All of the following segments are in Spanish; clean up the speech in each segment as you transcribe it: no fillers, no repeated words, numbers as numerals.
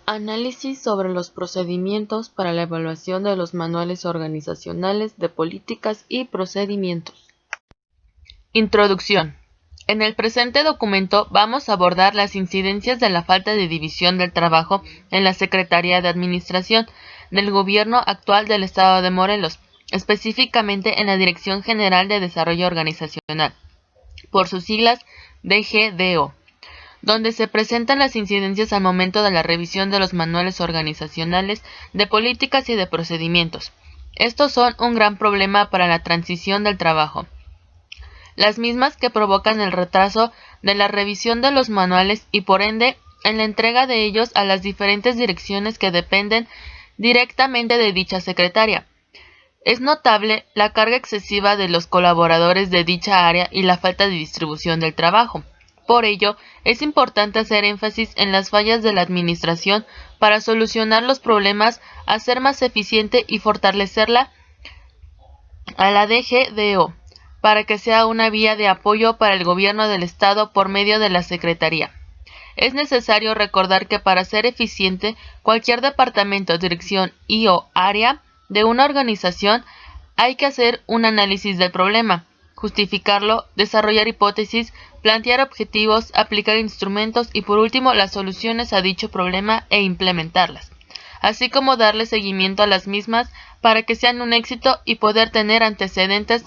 Análisis sobre los procedimientos para la evaluación de los manuales organizacionales de políticas y procedimientos. Introducción. En el presente documento vamos a abordar las incidencias de la falta de división del trabajo en la Secretaría de Administración del Gobierno actual del Estado de Morelos, específicamente en la Dirección General de Desarrollo Organizacional, por sus siglas DGDO, donde se presentan las incidencias al momento de la revisión de los manuales organizacionales de políticas y de procedimientos. Estos son un gran problema para la transición del trabajo, las mismas que provocan el retraso de la revisión de los manuales y por ende en la entrega de ellos a las diferentes direcciones que dependen directamente de dicha secretaria. Es notable la carga excesiva de los colaboradores de dicha área y la falta de distribución del trabajo. Por ello, es importante hacer énfasis en las fallas de la administración para solucionar los problemas, hacer más eficiente y fortalecerla a la DGDO, para que sea una vía de apoyo para el gobierno del Estado por medio de la Secretaría. Es necesario recordar que para ser eficiente, cualquier departamento, dirección y/o área de una organización hay que hacer un análisis del problema, justificarlo, desarrollar hipótesis, plantear objetivos, aplicar instrumentos y por último las soluciones a dicho problema e implementarlas, así como darle seguimiento a las mismas para que sean un éxito y poder tener antecedentes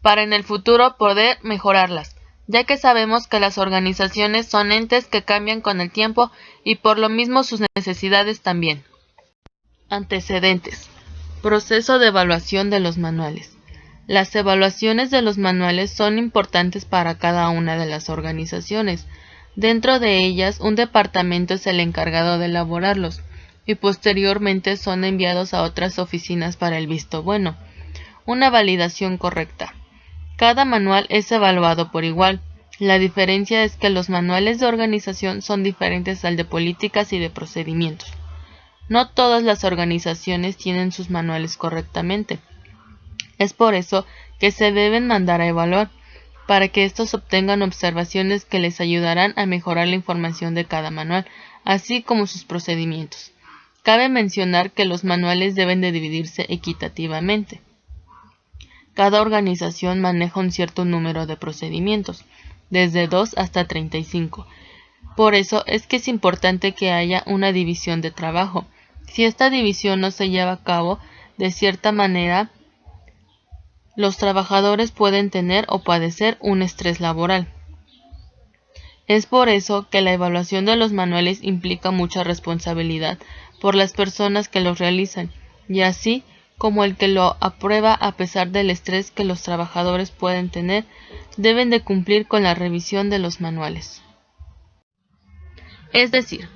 para en el futuro poder mejorarlas, ya que sabemos que las organizaciones son entes que cambian con el tiempo y por lo mismo sus necesidades también. Antecedentes. Proceso de evaluación de los manuales. Las evaluaciones de los manuales son importantes para cada una de las organizaciones. Dentro de ellas, un departamento es el encargado de elaborarlos y posteriormente son enviados a otras oficinas para el visto bueno. Una validación correcta. Cada manual es evaluado por igual. La diferencia es que los manuales de organización son diferentes al de políticas y de procedimientos. No todas las organizaciones tienen sus manuales correctamente. Es por eso que se deben mandar a evaluar, para que estos obtengan observaciones que les ayudarán a mejorar la información de cada manual, así como sus procedimientos. Cabe mencionar que los manuales deben de dividirse equitativamente. Cada organización maneja un cierto número de procedimientos, desde 2 hasta 35. Por eso es que es importante que haya una división de trabajo. Si esta división no se lleva a cabo, de cierta manera, los trabajadores pueden tener o padecer un estrés laboral. Es por eso que la evaluación de los manuales implica mucha responsabilidad por las personas que los realizan, y así como el que lo aprueba a pesar del estrés que los trabajadores pueden tener, deben de cumplir con la revisión de los manuales. Es decir,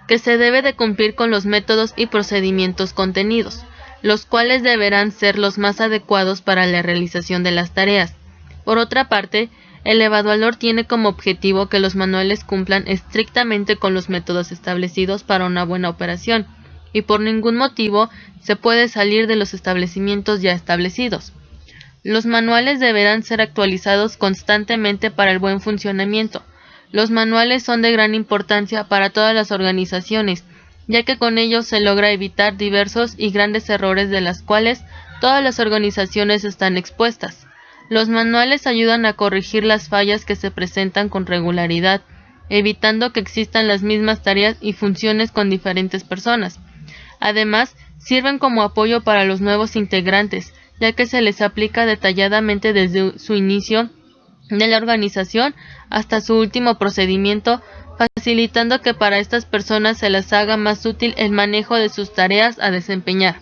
que se debe de cumplir con los métodos y procedimientos contenidos, los cuales deberán ser los más adecuados para la realización de las tareas. Por otra parte, el evaluador tiene como objetivo que los manuales cumplan estrictamente con los métodos establecidos para una buena operación, y por ningún motivo se puede salir de los establecimientos ya establecidos. Los manuales deberán ser actualizados constantemente para el buen funcionamiento. Los manuales son de gran importancia para todas las organizaciones, ya que con ellos se logra evitar diversos y grandes errores de los cuales todas las organizaciones están expuestas. Los manuales ayudan a corregir las fallas que se presentan con regularidad, evitando que existan las mismas tareas y funciones con diferentes personas. Además, sirven como apoyo para los nuevos integrantes, ya que se les aplica detalladamente desde su inicio de la organización hasta su último procedimiento, facilitando que para estas personas se les haga más útil el manejo de sus tareas a desempeñar.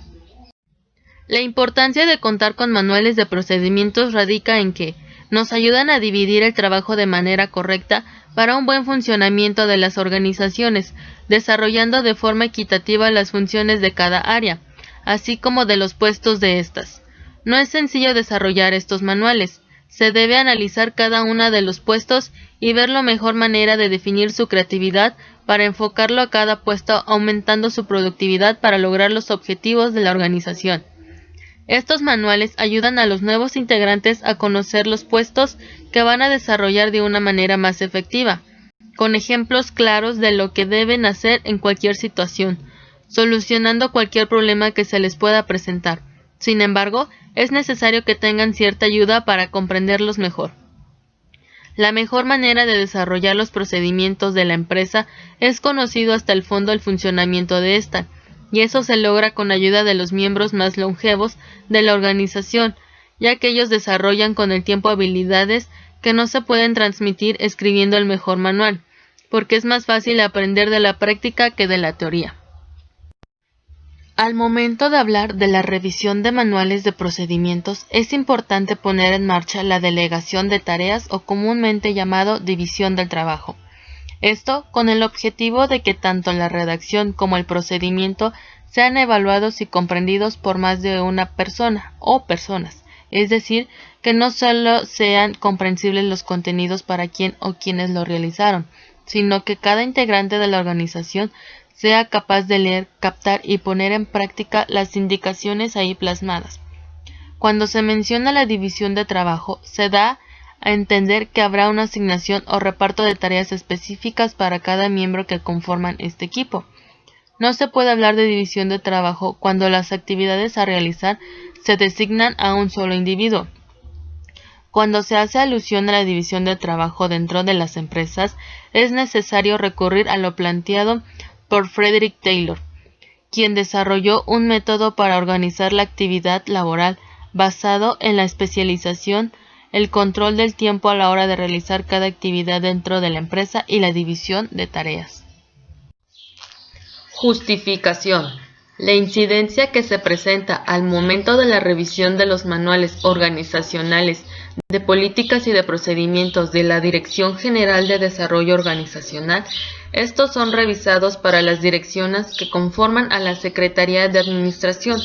La importancia de contar con manuales de procedimientos radica en que nos ayudan a dividir el trabajo de manera correcta para un buen funcionamiento de las organizaciones, desarrollando de forma equitativa las funciones de cada área, así como de los puestos de estas. No es sencillo desarrollar estos manuales. Se debe analizar cada uno de los puestos y ver la mejor manera de definir su creatividad para enfocarlo a cada puesto, aumentando su productividad para lograr los objetivos de la organización. Estos manuales ayudan a los nuevos integrantes a conocer los puestos que van a desarrollar de una manera más efectiva. con ejemplos claros de lo que deben hacer en cualquier situación, solucionando cualquier problema que se les pueda presentar. Sin embargo, es necesario que tengan cierta ayuda para comprenderlos mejor. La mejor manera de desarrollar los procedimientos de la empresa es conocido hasta el fondo el funcionamiento de ésta, y eso se logra con ayuda de los miembros más longevos de la organización, ya que ellos desarrollan con el tiempo habilidades que no se pueden transmitir escribiendo el mejor manual, porque es más fácil aprender de la práctica que de la teoría. Al momento de hablar de la revisión de manuales de procedimientos, es importante poner en marcha la delegación de tareas o comúnmente llamado división del trabajo. Esto con el objetivo de que tanto la redacción como el procedimiento sean evaluados y comprendidos por más de una persona o personas, es decir, que no solo sean comprensibles los contenidos para quien o quienes lo realizaron, sino que cada integrante de la organización sea capaz de leer, captar y poner en práctica las indicaciones ahí plasmadas. Cuando se menciona la división de trabajo, se da a entender que habrá una asignación o reparto de tareas específicas para cada miembro que conforman este equipo. No se puede hablar de división de trabajo cuando las actividades a realizar se designan a un solo individuo. Cuando se hace alusión a la división de trabajo dentro de las empresas, es necesario recurrir a lo planteado por Frederick Taylor, quien desarrolló un método para organizar la actividad laboral basado en la especialización, el control del tiempo a la hora de realizar cada actividad dentro de la empresa y la división de tareas. Justificación. La incidencia que se presenta al momento de la revisión de los manuales organizacionales de políticas y de procedimientos de la Dirección General de Desarrollo Organizacional. Estos son revisados para las direcciones que conforman a la Secretaría de Administración.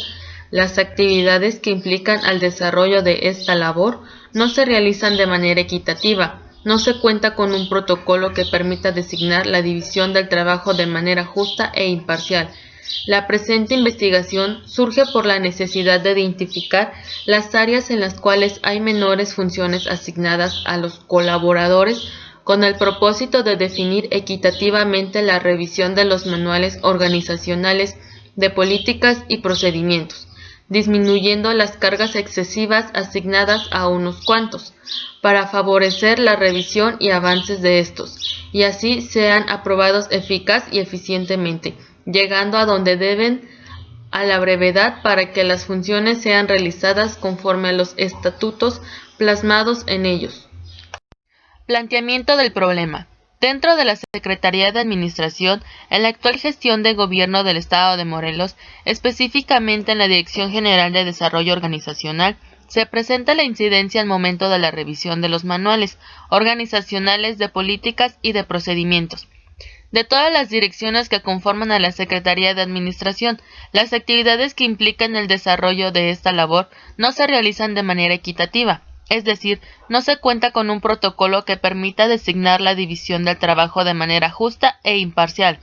Las actividades que implican al desarrollo de esta labor no se realizan de manera equitativa. No se cuenta con un protocolo que permita designar la división del trabajo de manera justa e imparcial. La presente investigación surge por la necesidad de identificar las áreas en las cuales hay menores funciones asignadas a los colaboradores con el propósito de definir equitativamente la revisión de los manuales organizacionales de políticas y procedimientos, disminuyendo las cargas excesivas asignadas a unos cuantos, para favorecer la revisión y avances de estos, y así sean aprobados eficaz y eficientemente, llegando a donde deben a la brevedad para que las funciones sean realizadas conforme a los estatutos plasmados en ellos. Planteamiento del problema. Dentro de la Secretaría de Administración, en la actual gestión de gobierno del Estado de Morelos, específicamente en la Dirección General de Desarrollo Organizacional, se presenta la incidencia al momento de la revisión de los manuales organizacionales de políticas y de procedimientos. De todas las direcciones que conforman a la Secretaría de Administración, las actividades que implican el desarrollo de esta labor no se realizan de manera equitativa, es decir, no se cuenta con un protocolo que permita designar la división del trabajo de manera justa e imparcial,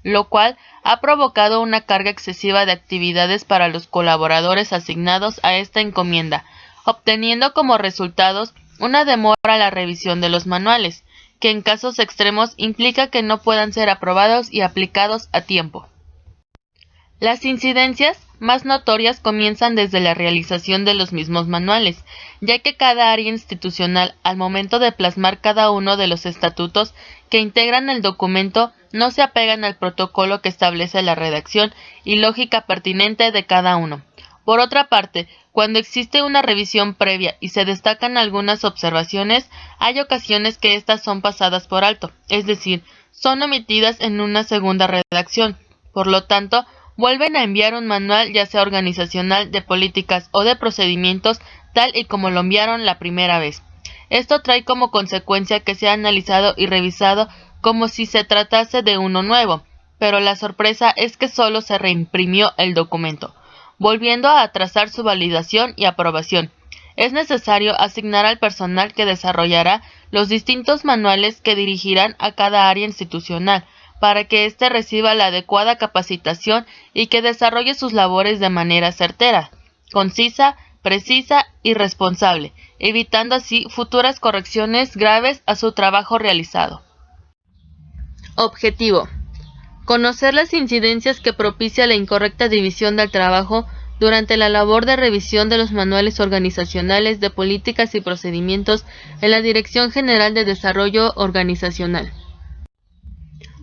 lo cual ha provocado una carga excesiva de actividades para los colaboradores asignados a esta encomienda, obteniendo como resultados una demora a la revisión de los manuales, que en casos extremos implica que no puedan ser aprobados y aplicados a tiempo. Las incidencias más notorias comienzan desde la realización de los mismos manuales, ya que cada área institucional, al momento de plasmar cada uno de los estatutos que integran el documento, no se apegan al protocolo que establece la redacción y lógica pertinente de cada uno. Por otra parte, cuando existe una revisión previa y se destacan algunas observaciones, hay ocasiones que éstas son pasadas por alto, es decir, son omitidas en una segunda redacción. Por lo tanto, vuelven a enviar un manual ya sea organizacional, de políticas o de procedimientos, tal y como lo enviaron la primera vez. Esto trae como consecuencia que sea analizado y revisado como si se tratase de uno nuevo, pero la sorpresa es que solo se reimprimió el documento, volviendo a atrasar su validación y aprobación. Es necesario asignar al personal que desarrollará los distintos manuales que dirigirán a cada área institucional, para que éste reciba la adecuada capacitación y que desarrolle sus labores de manera certera, concisa, precisa y responsable, evitando así futuras correcciones graves a su trabajo realizado. Objetivo: conocer las incidencias que propicia la incorrecta división del trabajo durante la labor de revisión de los manuales organizacionales de políticas y procedimientos en la Dirección General de Desarrollo Organizacional.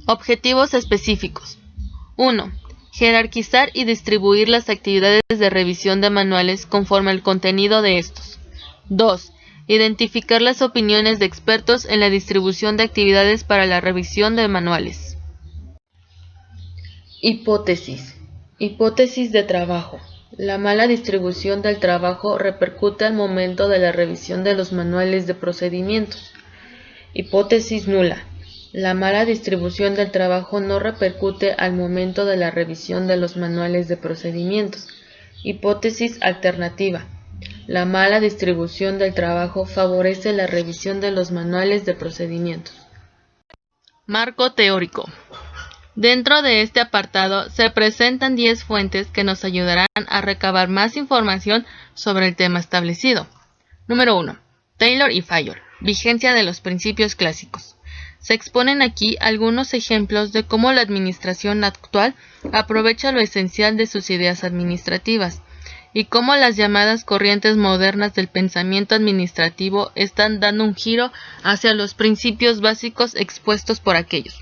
Objetivos específicos. 1. Jerarquizar y distribuir las actividades de revisión de manuales conforme al contenido de estos. 2. Identificar las opiniones de expertos en la distribución de actividades para la revisión de manuales. Hipótesis. Hipótesis de trabajo. La mala distribución del trabajo repercute al momento de la revisión de los manuales de procedimientos. Hipótesis nula. La mala distribución del trabajo no repercute al momento de la revisión de los manuales de procedimientos. Hipótesis alternativa. La mala distribución del trabajo favorece la revisión de los manuales de procedimientos. Marco teórico. Dentro de este apartado se presentan 10 fuentes que nos ayudarán a recabar más información sobre el tema establecido. Número 1. Taylor y Fayol. Vigencia de los principios clásicos. Se exponen aquí algunos ejemplos de cómo la administración actual aprovecha lo esencial de sus ideas administrativas y cómo las llamadas corrientes modernas del pensamiento administrativo están dando un giro hacia los principios básicos expuestos por aquellos.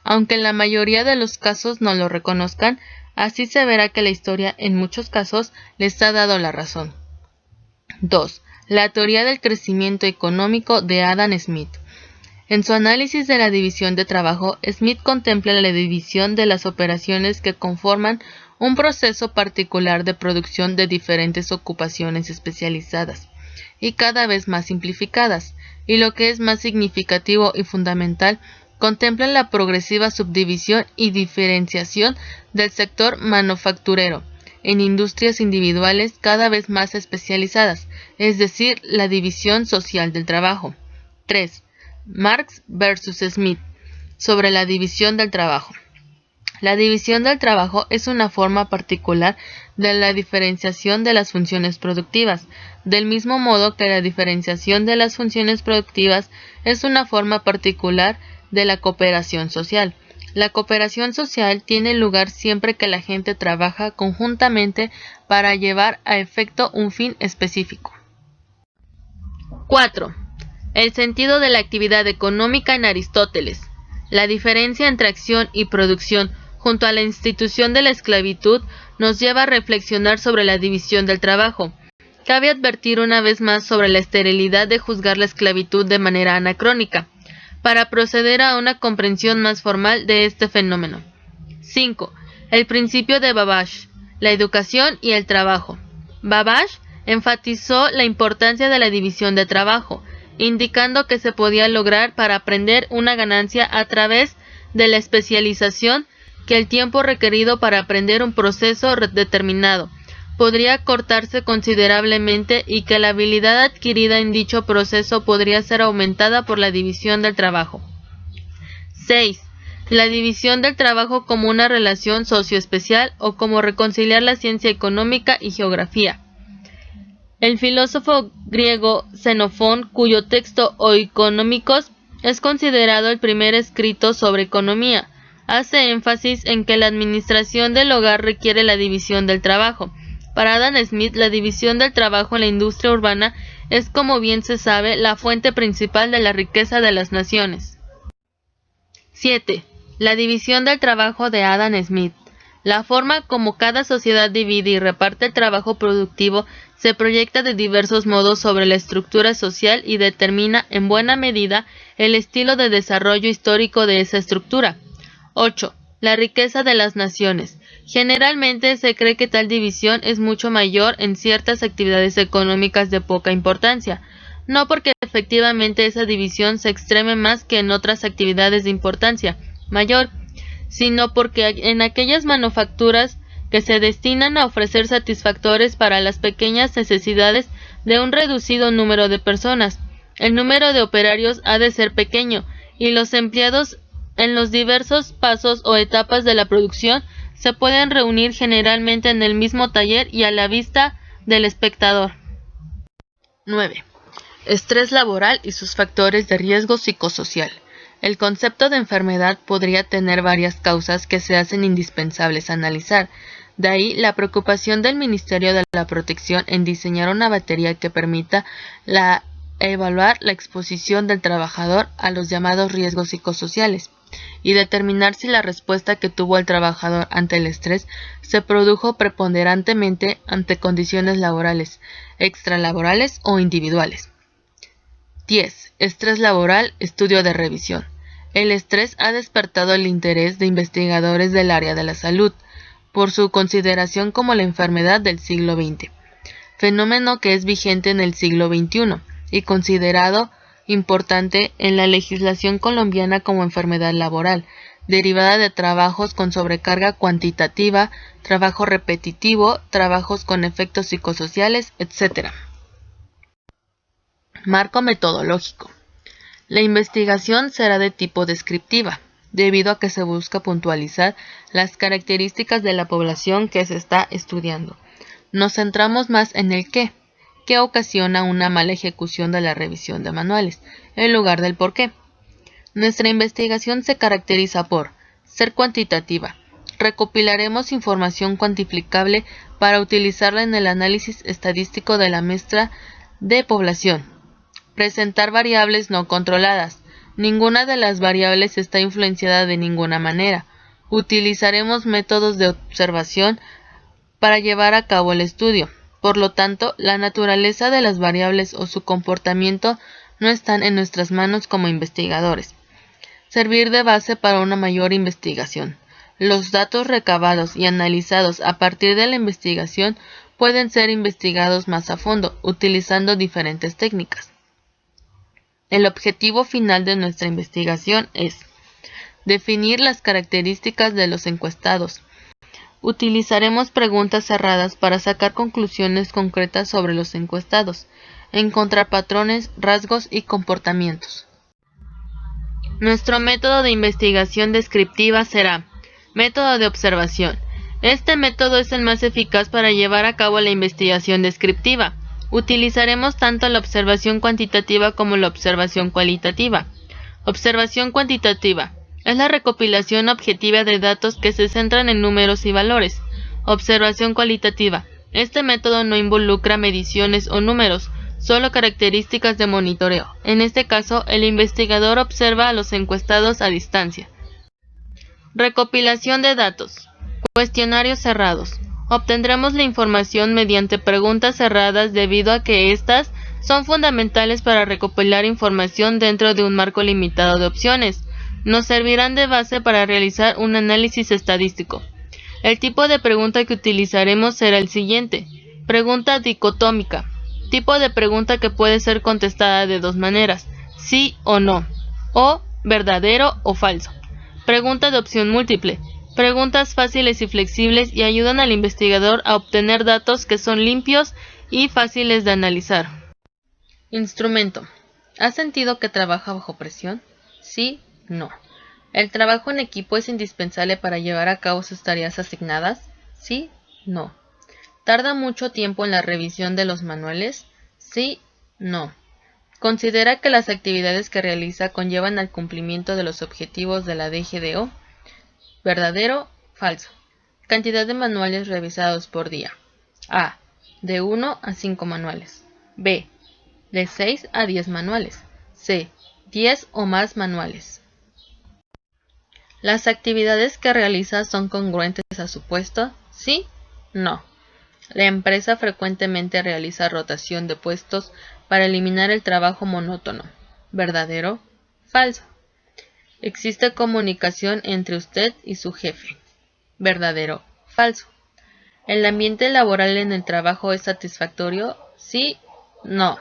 Aunque en la mayoría de los casos no lo reconozcan, así se verá que la historia en muchos casos les ha dado la razón. 2. La teoría del crecimiento económico de Adam Smith. En su análisis de la división de trabajo, Smith contempla la división de las operaciones que conforman un proceso particular de producción de diferentes ocupaciones especializadas y cada vez más simplificadas, y lo que es más significativo y fundamental, contempla la progresiva subdivisión y diferenciación del sector manufacturero en industrias individuales cada vez más especializadas, es decir, la división social del trabajo. 3. Marx versus Smith, sobre la división del trabajo. La división del trabajo es una forma particular de la diferenciación de las funciones productivas, del mismo modo que la diferenciación de las funciones productivas es una forma particular de la cooperación social. La cooperación social tiene lugar siempre que la gente trabaja conjuntamente para llevar a efecto un fin específico. 4. El sentido de la actividad económica en Aristóteles. La diferencia entre acción y producción junto a la institución de la esclavitud nos lleva a reflexionar sobre la división del trabajo. Cabe advertir una vez más sobre la esterilidad de juzgar la esclavitud de manera anacrónica, para proceder a una comprensión más formal de este fenómeno. 5. El principio de Babbage, la educación y el trabajo. Babbage enfatizó la importancia de la división de trabajo, indicando que se podía lograr para aprender una ganancia a través de la especialización, que el tiempo requerido para aprender un proceso determinado podría cortarse considerablemente y que la habilidad adquirida en dicho proceso podría ser aumentada por la división del trabajo. 6. La división del trabajo como una relación socioespecial o como reconciliar la ciencia económica y geografía. El filósofo griego Xenofón, cuyo texto Oikonomikos es considerado el primer escrito sobre economía, hace énfasis en que la administración del hogar requiere la división del trabajo. Para Adam Smith, la división del trabajo en la industria urbana es, como bien se sabe, la fuente principal de la riqueza de las naciones. 7. La división del trabajo de Adam Smith. La forma como cada sociedad divide y reparte el trabajo productivo se proyecta de diversos modos sobre la estructura social y determina, en buena medida, el estilo de desarrollo histórico de esa estructura. 8. La riqueza de las naciones. Generalmente se cree que tal división es mucho mayor en ciertas actividades económicas de poca importancia, no porque efectivamente esa división se extreme más que en otras actividades de importancia mayor, sino porque en aquellas manufacturas que se destinan a ofrecer satisfactores para las pequeñas necesidades de un reducido número de personas, el número de operarios ha de ser pequeño, y los empleados en los diversos pasos o etapas de la producción se pueden reunir generalmente en el mismo taller y a la vista del espectador. 9. Estrés laboral y sus factores de riesgo psicosocial. El concepto de enfermedad podría tener varias causas que se hacen indispensables analizar. De ahí la preocupación del Ministerio de la Protección en diseñar una batería que permita evaluar la exposición del trabajador a los llamados riesgos psicosociales y determinar si la respuesta que tuvo el trabajador ante el estrés se produjo preponderantemente ante condiciones laborales, extralaborales o individuales. 10. Estrés laboral, estudio de revisión. El estrés ha despertado el interés de investigadores del área de la salud por su consideración como la enfermedad del siglo XX, fenómeno que es vigente en el siglo XXI y considerado importante en la legislación colombiana como enfermedad laboral, derivada de trabajos con sobrecarga cuantitativa, trabajo repetitivo, trabajos con efectos psicosociales, etc. Marco metodológico. La investigación será de tipo descriptiva, debido a que se busca puntualizar las características de la población que se está estudiando. Nos centramos más en el qué ocasiona una mala ejecución de la revisión de manuales, en lugar del por qué. Nuestra investigación se caracteriza por ser cuantitativa. Recopilaremos información cuantificable para utilizarla en el análisis estadístico de la muestra de población. Presentar variables no controladas. Ninguna de las variables está influenciada de ninguna manera. Utilizaremos métodos de observación para llevar a cabo el estudio. Por lo tanto, la naturaleza de las variables o su comportamiento no están en nuestras manos como investigadores. Servir de base para una mayor investigación. Los datos recabados y analizados a partir de la investigación pueden ser investigados más a fondo, utilizando diferentes técnicas. El objetivo final de nuestra investigación es definir las características de los encuestados. Utilizaremos preguntas cerradas para sacar conclusiones concretas sobre los encuestados, encontrar patrones, rasgos y comportamientos. Nuestro método de investigación descriptiva será método de observación. Este método es el más eficaz para llevar a cabo la investigación descriptiva. Utilizaremos tanto la observación cuantitativa como la observación cualitativa. Observación cuantitativa es la recopilación objetiva de datos que se centran en números y valores. Observación cualitativa. Este método no involucra mediciones o números, solo características de monitoreo. En este caso, el investigador observa a los encuestados a distancia. Recopilación de datos. Cuestionarios cerrados. Obtendremos la información mediante preguntas cerradas debido a que éstas son fundamentales para recopilar información dentro de un marco limitado de opciones. Nos servirán de base para realizar un análisis estadístico. El tipo de pregunta que utilizaremos será el siguiente. Pregunta dicotómica. Tipo de pregunta que puede ser contestada de dos maneras, sí o no, o verdadero o falso. Pregunta de opción múltiple. Preguntas fáciles y flexibles y ayudan al investigador a obtener datos que son limpios y fáciles de analizar. Instrumento. ¿Has sentido que trabaja bajo presión? Sí, no. ¿El trabajo en equipo es indispensable para llevar a cabo sus tareas asignadas? Sí, no. ¿Tarda mucho tiempo en la revisión de los manuales? Sí, no. ¿Considera que las actividades que realiza conllevan al cumplimiento de los objetivos de la DGDO? ¿Verdadero? Falso. Cantidad de manuales revisados por día. A. De 1 a 5 manuales. B. De 6 a 10 manuales. C. 10 o más manuales. ¿Las actividades que realiza son congruentes a su puesto? Sí, no. La empresa frecuentemente realiza rotación de puestos para eliminar el trabajo monótono. ¿Verdadero? Falso. ¿Existe comunicación entre usted y su jefe? ¿Verdadero? Falso. ¿El ambiente laboral en el trabajo es satisfactorio? Sí, no.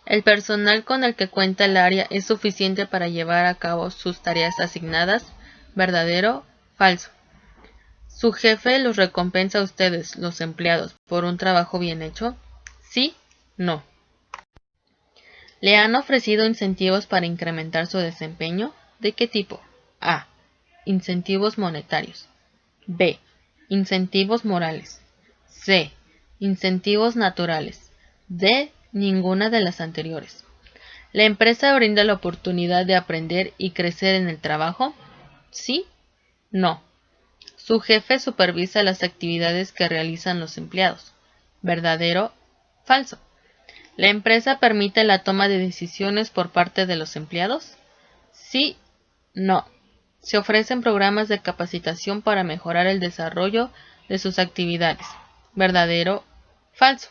¿El personal con el que cuenta el área es suficiente para llevar a cabo sus tareas asignadas? ¿Verdadero? Falso. ¿Su jefe los recompensa a ustedes, los empleados, por un trabajo bien hecho? Sí, no. ¿Le han ofrecido incentivos para incrementar su desempeño? ¿De qué tipo? A. Incentivos monetarios. B. Incentivos morales. C. Incentivos naturales. D. Ninguna de las anteriores. ¿La empresa brinda la oportunidad de aprender y crecer en el trabajo? ¿Sí? No. Su jefe supervisa las actividades que realizan los empleados. ¿Verdadero? Falso. ¿La empresa permite la toma de decisiones por parte de los empleados? Sí. No. Se ofrecen programas de capacitación para mejorar el desarrollo de sus actividades. ¿Verdadero? Falso.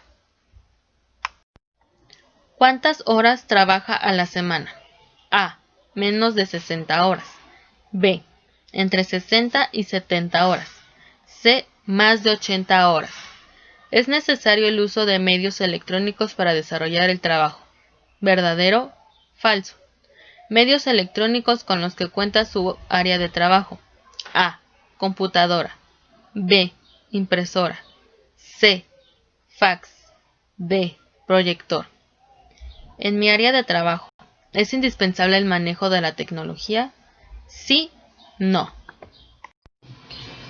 ¿Cuántas horas trabaja a la semana? A. Menos de 60 horas. B. Entre 60 y 70 horas. C. Más de 80 horas. ¿Es necesario el uso de medios electrónicos para desarrollar el trabajo? ¿Verdadero? Falso. Medios electrónicos con los que cuenta su área de trabajo. A. Computadora. B. Impresora. C. Fax. D. Proyector. En mi área de trabajo, ¿es indispensable el manejo de la tecnología? Sí, no.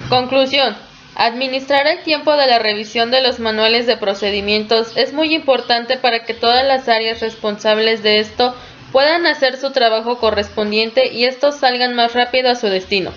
Conclusión. Administrar el tiempo de la revisión de los manuales de procedimientos es muy importante para que todas las áreas responsables de esto puedan hacer su trabajo correspondiente y estos salgan más rápido a su destino.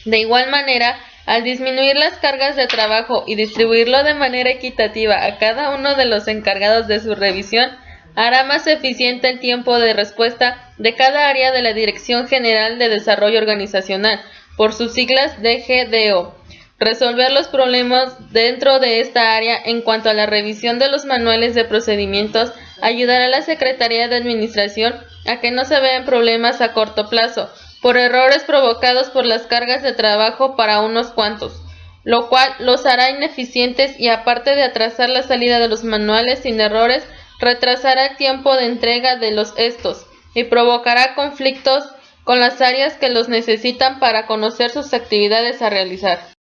De igual manera, al disminuir las cargas de trabajo y distribuirlo de manera equitativa a cada uno de los encargados de su revisión, hará más eficiente el tiempo de respuesta de cada área de la Dirección General de Desarrollo Organizacional, por sus siglas DGDO. Resolver los problemas dentro de esta área en cuanto a la revisión de los manuales de procedimientos ayudará a la Secretaría de Administración a que no se vean problemas a corto plazo, por errores provocados por las cargas de trabajo para unos cuantos, lo cual los hará ineficientes y aparte de atrasar la salida de los manuales sin errores, retrasará el tiempo de entrega de estos y provocará conflictos con las áreas que los necesitan para conocer sus actividades a realizar.